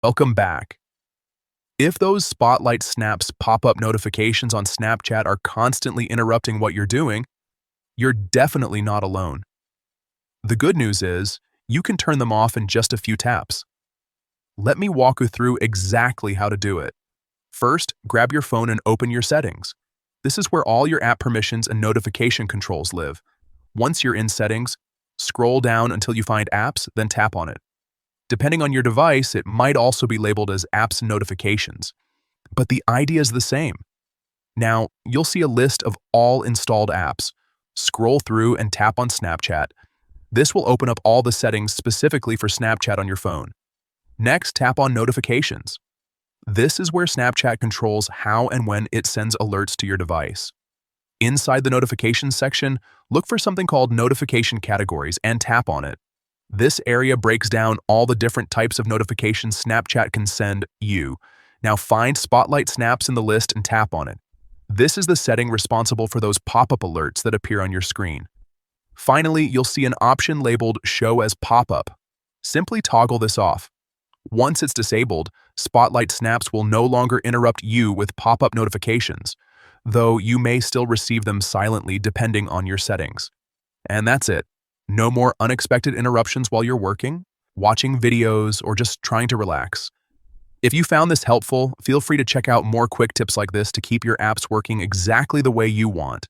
Welcome back. If those Spotlight Snaps pop-up notifications on Snapchat are constantly interrupting what you're doing, you're definitely not alone. The good news is, you can turn them off in just a few taps. Let me walk you through exactly how to do it. First, grab your phone and open your settings. This is where all your app permissions and notification controls live. Once you're in settings, scroll down until you find apps, then tap on it. Depending on your device, it might also be labeled as apps and notifications. But the idea is the same. Now, you'll see a list of all installed apps. Scroll through and tap on Snapchat. This will open up all the settings specifically for Snapchat on your phone. Next, tap on Notifications. This is where Snapchat controls how and when it sends alerts to your device. Inside the Notifications section, look for something called Notification Categories and tap on it. This area breaks down all the different types of notifications Snapchat can send you. Now find Spotlight Snaps in the list and tap on it. This is the setting responsible for those pop-up alerts that appear on your screen. Finally, you'll see an option labeled Show as Pop-up. Simply toggle this off. Once it's disabled, Spotlight Snaps will no longer interrupt you with pop-up notifications, though you may still receive them silently depending on your settings. And that's it. No more unexpected interruptions while you're working, watching videos, or just trying to relax. If you found this helpful, feel free to check out more quick tips like this to keep your apps working exactly the way you want.